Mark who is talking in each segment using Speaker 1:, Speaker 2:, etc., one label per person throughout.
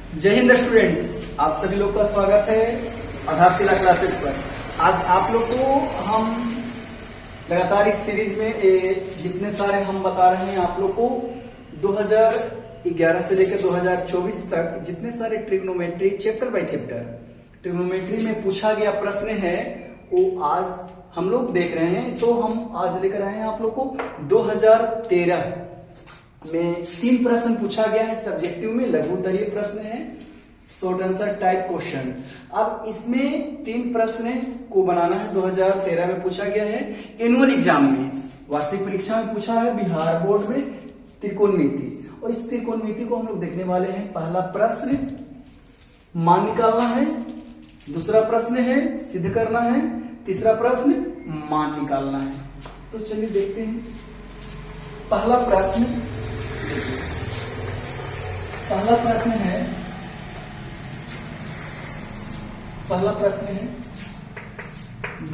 Speaker 1: जय हिंद स्टूडेंट्स, आप सभी लोग का स्वागत है आधारशिला क्लासेस पर। आज आप लोग को हम लगातार इस सीरीज में जितने सारे हम बता रहे हैं आप लोग को 2011 से लेकर 2024 तक जितने सारे trigonometry chapter by chapter trigonometry में पूछा गया प्रश्न है वो आज हम लोग देख रहे हैं। तो हम आज लेकर आए हैं आप लोग को 2013 में 3 प्रश्न पूछा गया है सब्जेक्टिव में, लघु उत्तरीय प्रश्न है, शॉर्ट आंसर टाइप क्वेश्चन। अब इसमें 3 प्रश्न को बनाना है 2013 में पूछा गया है। एनुअल एग्जाम में वार्षिक परीक्षा में पूछा है बिहार बोर्ड में त्रिकोणमिति, और इस त्रिकोणमिति को हम लोग देखने वाले हैं। पहला प्रश्न मान निकालना है, दूसरा प्रश्न है सिद्ध करना है, तीसरा प्रश्न मान निकालना है। तो चलिए देखते हैं। पहला प्रश्न है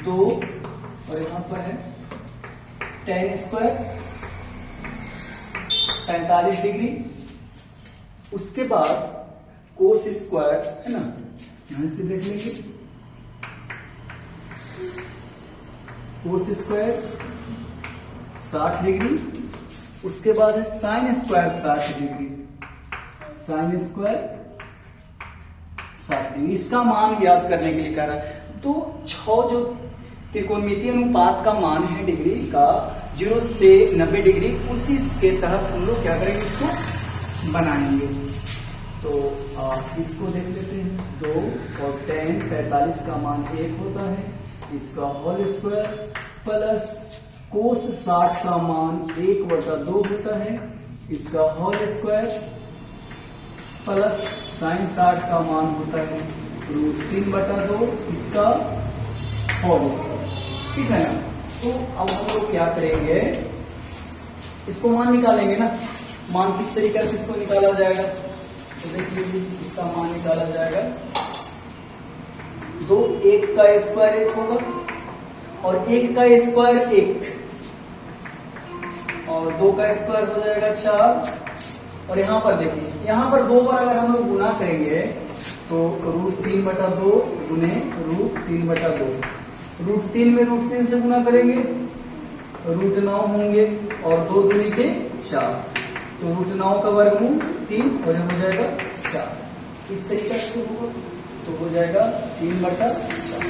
Speaker 1: 2 और यहां पर है tan स्क्वायर 45 डिग्री, उसके बाद कोस स्क्वायर है ना, यहां से देख लेंगे कोस स्क्वायर 60 डिग्री, उसके बाद है sine square 60 degree, sine square 60 degree. इसका मान ज्ञात करने के लिए कह रहा है। तो 6 जो त्रिकोणमितीय अनुपात का मान है डिग्री का 0 से 90 डिग्री, उसी के तहत हम लोग क्या करेंगे, इसको बनाएंगे। तो इसको देख लेते हैं। 2 और tan 45 का मान 1 होता है, इसका होल स्क्वायर प्लस कोस 60 का मान 1/2 होता है, इसका होल स्क्वायर प्लस साइन 60 का मान होता है √3/2, इसका होल स्क्वायर। ठीक है ना। तो अब हम लोग क्या करेंगे, इसको मान निकालेंगे ना। मान किस तरीके से इसको निकाला जाएगा, तो देखिए इसका मान निकाला जाएगा। 2 1 का स्क्वायर 1 होगा और 1 का स्क्वायर 1 और 2 का स्क्वायर हो जाएगा 4। और यहां पर देखिए, यहां पर 2 बार अगर हम लोग गुना करेंगे तो √3/2 गुने √3/2, √3 में √3 से गुना करेंगे √9 होंगे और 2 दूनी के 4, तो √9 का वर्गमूल 3 और हो जाएगा 4। इस तरीके से होगा तो हो जाएगा 3/4।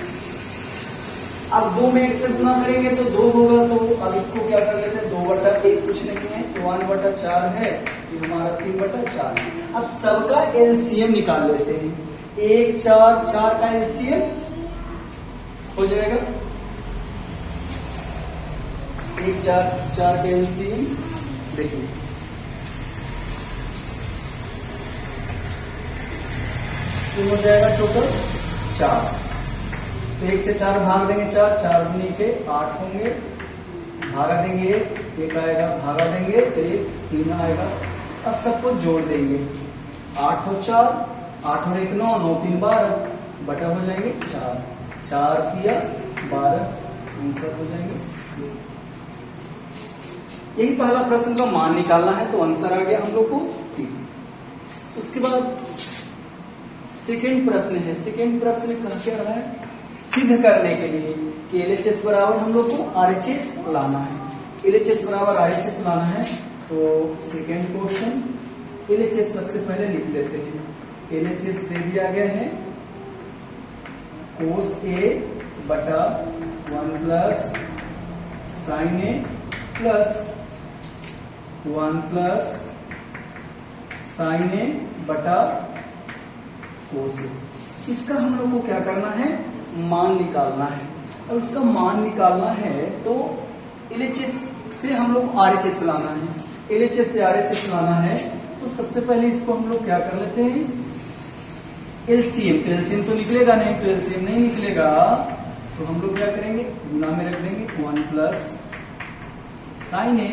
Speaker 1: अब 2 में 1 से गुना करेंगे तो 2 होगा, तो अब इसको क्या कर लेते हैं 2/1 कुछ नहीं है, 1/4 है, ये हमारा 3/4 है। अब सबका एलसीएम निकाल लेते हैं। 1 4 4 का एलसीएम हो जाएगा 1 4 4 का एलसीएम देखिए तो हो जाएगा टोटल 4। तो 1 से 4 भाग देंगे 4, 4 दूनी के 8 होंगे, भागा देंगे 1 आएगा, भागा देंगे तो ये 3 आएगा। अब सबको जोड़ देंगे 8 और 4, 8 और 1 9, 9 3 12 बटा हो जाएंगे 4, 4 किया 12, आंसर हो जाएंगे। यही पहला प्रश्न का मान निकालना है, तो आंसर आ गया हम लोग को 3। उसके बाद सेकेंड प्रश्न है। सेकेंड प्रश्न कह क्या रहा है, सिद्ध करने के लिए कि LHS बराबर हम लोग को RHS लाना है। LHS बराबर RHS लाना है, तो सेकेंड क्वेश्चन LHS सबसे पहले लिख लेते हैं। LHS दे दिया गया है cos A बटा 1 plus sign A plus 1 plus sign A बटा कोस A। इसका हम लोग को क्या करना है, मान निकालना है। और उसका मान निकालना है तो LHS से हम लोग RHS लाना है। LHS से RHS लाना है तो सबसे पहले इसको हम लोग क्या कर लेते हैं, LCM। तो LCM तो निकलेगा नहीं, तो LCM नहीं निकलेगा तो हम लोग क्या करेंगे, गुना में रख देंगे 1 प्लस साइन A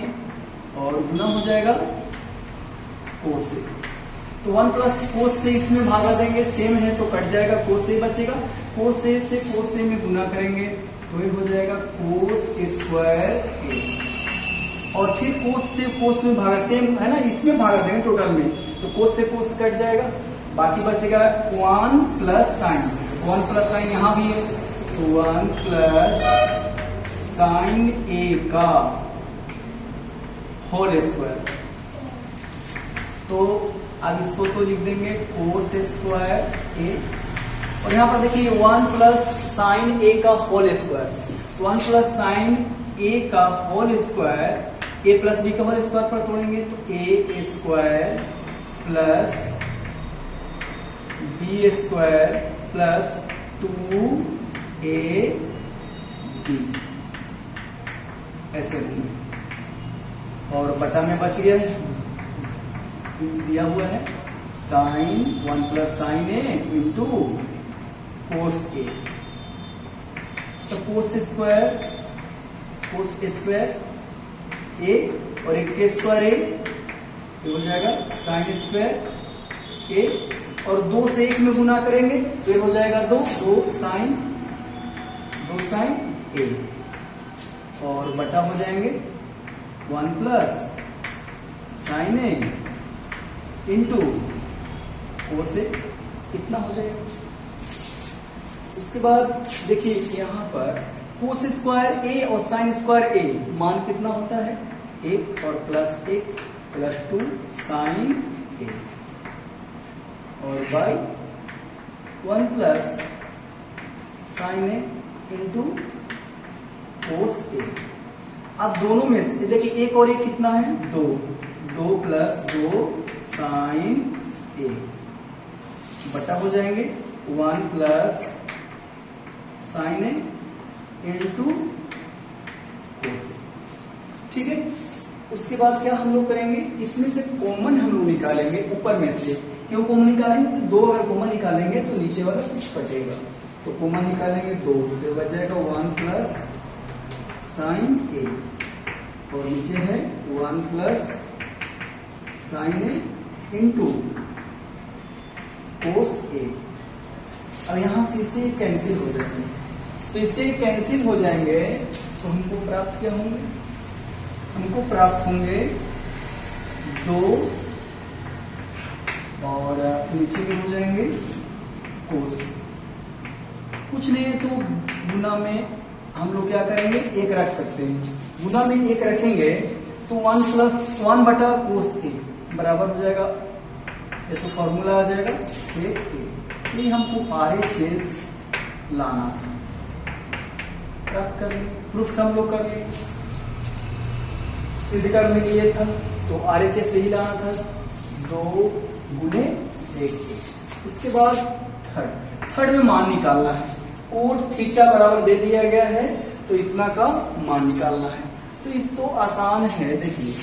Speaker 1: और गुना हो जाएगा कोस A। तो 1 प्लस कोस से इसमें भागा देंगे, सेम है तो कट जाएगा, कोस से बचेगा। कोस ए से कोस ए में गुना करेंगे तो ये हो जाएगा कोस स्क्वायर ए, और फिर कोस से कोस में भागा, सेम है ना, इसमें भागा देंगे टोटल में, तो कोस से कोस कट जाएगा, बाकी बचेगा 1 प्लस साइन, 1 प्लस साइन यहां भी है, तो 1 प्लस साइन ए का होल स्क्वायर। तो अब इसको तो लिख देंगे कोस स्क्वायर ए, और यहां पर देखिए 1 प्लस साइन ए का whole square, 1 plus sine A का whole square, A plus B का होल स्क्वायर पर तोड़ेंगे तो A square plus B square plus 2ab ऐसे होंगे, और बटा में बच गया है, दिया हुआ है sign 1 plus sine A into cos ए, तो कोस स्क्वायर ए और एक के स्क्वायर ए, ये हो जाएगा साइन स्क्वायर ए, और 2 से 1 में गुना करेंगे तो ये हो जाएगा 2 साइन ए, और बटा हो जाएंगे 1 plus sine A into cos ए, इतना हो जाएगा। उसके बाद देखिए यहाँ पर कोस स्क्वायर ए और साइन स्क्वायर ए मान कितना होता है, 1 और प्लस 1 प्लस 2 साइन ए, और by 1 plus sine A into cos A. अब दोनों में से देखिए 1 और 1 कितना है, 2 प्लस 2 साइन ए, बटा हो जाएंगे 1 plus sine A into cos ए, ठीक है। उसके बाद क्या हम लोग करेंगे, इसमें से कॉमन हम लोग निकालेंगे, ऊपर में से क्यों कॉमन निकालेंगे, तो 2 अगर कॉमन निकालेंगे तो नीचे वाला कुछ बचेगा, तो कॉमन निकालेंगे 2, तो बच जाएगा 1 प्लस साइन ए, और नीचे है 1 plus sine A into cos A. अब यहां से इससे कैंसिल हो जाएंगे, तो इससे कैंसिल हो जाएंगे तो हमको प्राप्त क्या होंगे, हमको प्राप्त होंगे 2 और नीचे में हो जाएंगे कोस। कुछ नहीं है तो गुना में हम लोग क्या करेंगे, 1 रख सकते हैं, गुना में 1 रखेंगे तो 1 प्लस 1 बटा कोस ए बराबर हो जाएगा, ये तो फॉर्मूला आ जाएगा सेक ए। ये हमको RHS लाना था, प्राप्त कर लिए, प्रूफ हम लोग कर लिए, सिद्ध करने के लिए था, तो RHS यही लाना था, 2 गुने सेक ए। उसके बाद थर्ड में मान निकालना है, कोट थीटा बराबर दे दिया गया है, तो इतना का मान निकालना है, तो इस तो आसान है। देखिए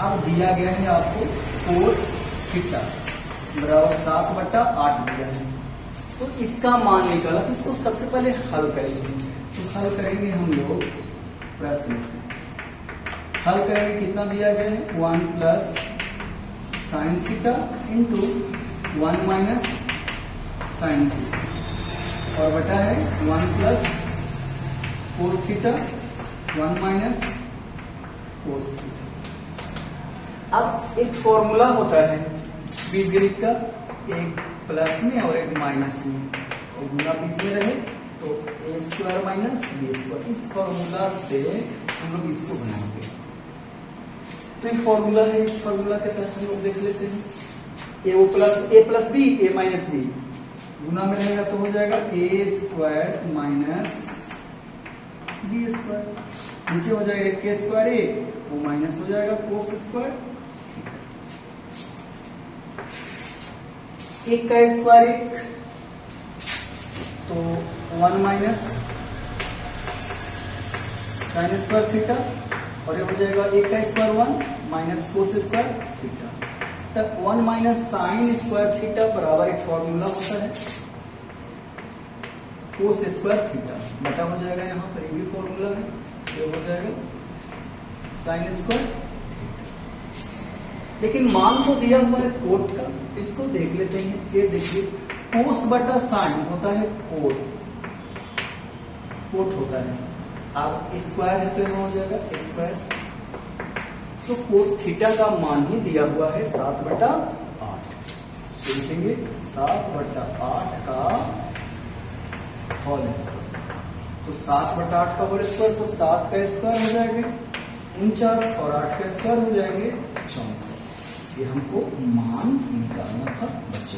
Speaker 1: अब दिया गया है आपको कोट थीटा बराबर 7/8 दिया है, तो इसका मान निकाला, तो इसको सबसे पहले हल करेंगे, तो हल करेंगे हम लोग प्रश्न से, हल करेंगे कितना दिया गया है, 1 plus sine theta into 1 minus sine theta, और बटा है 1 plus cos theta 1 minus cos theta. अब एक फॉर्मूला होता है बीजगणित का, एक प्लस में और एक माइनस में, और गुना बीच में रहे तो A square minus B square, इस फॉर्मूला से हम लोग इसको बनाएंगे। तो ये फॉर्मूला है, इस फॉर्मूला के तहत हम लोग देख लेते हैं, ए प्लस बी ए माइनस बी, गुना में रहेगा तो हो जाएगा ए स्क्वायर माइनस बी स्क्वायर, नीचे हो जाएगा के स्क्वायर ए, वो माइनस हो जाएगा कोस स्क्वायर, एक का स्क्वायर 1, तो 1 माइनस साइन स्क्वायर थीटा, और ये हो जाएगा 1 का square 1 minus cos square theta, तब 1 माइनस साइन स्क्वायर थीटा बराबर एक फॉर्मूला होता है कोस स्क्वायर थीटा, बटा हो जाएगा यहाँ पर, ये भी फॉर्मूला है, ये हो जाएगा साइन स्क्वायर। लेकिन मान तो दिया हुआ है कोट का, इसको देख लेते हैं। ये देखिए कोस बटा साइन होता है कोट होता है, अब स्क्वायर है तो यहाँ हो जाएगा स्क्वायर तो कोट थीटा का मान ही दिया हुआ है 7/8। तो लिखेंगे 7/8 का होल स्क्वायर। तो 7/8 का होल स्क्वायर, तो 7 का स्क्वायर हो जाएंगे 49 और 8 का स्क्वायर हो जाएंगे 64। ये हमको मान निकालना था बच्चे।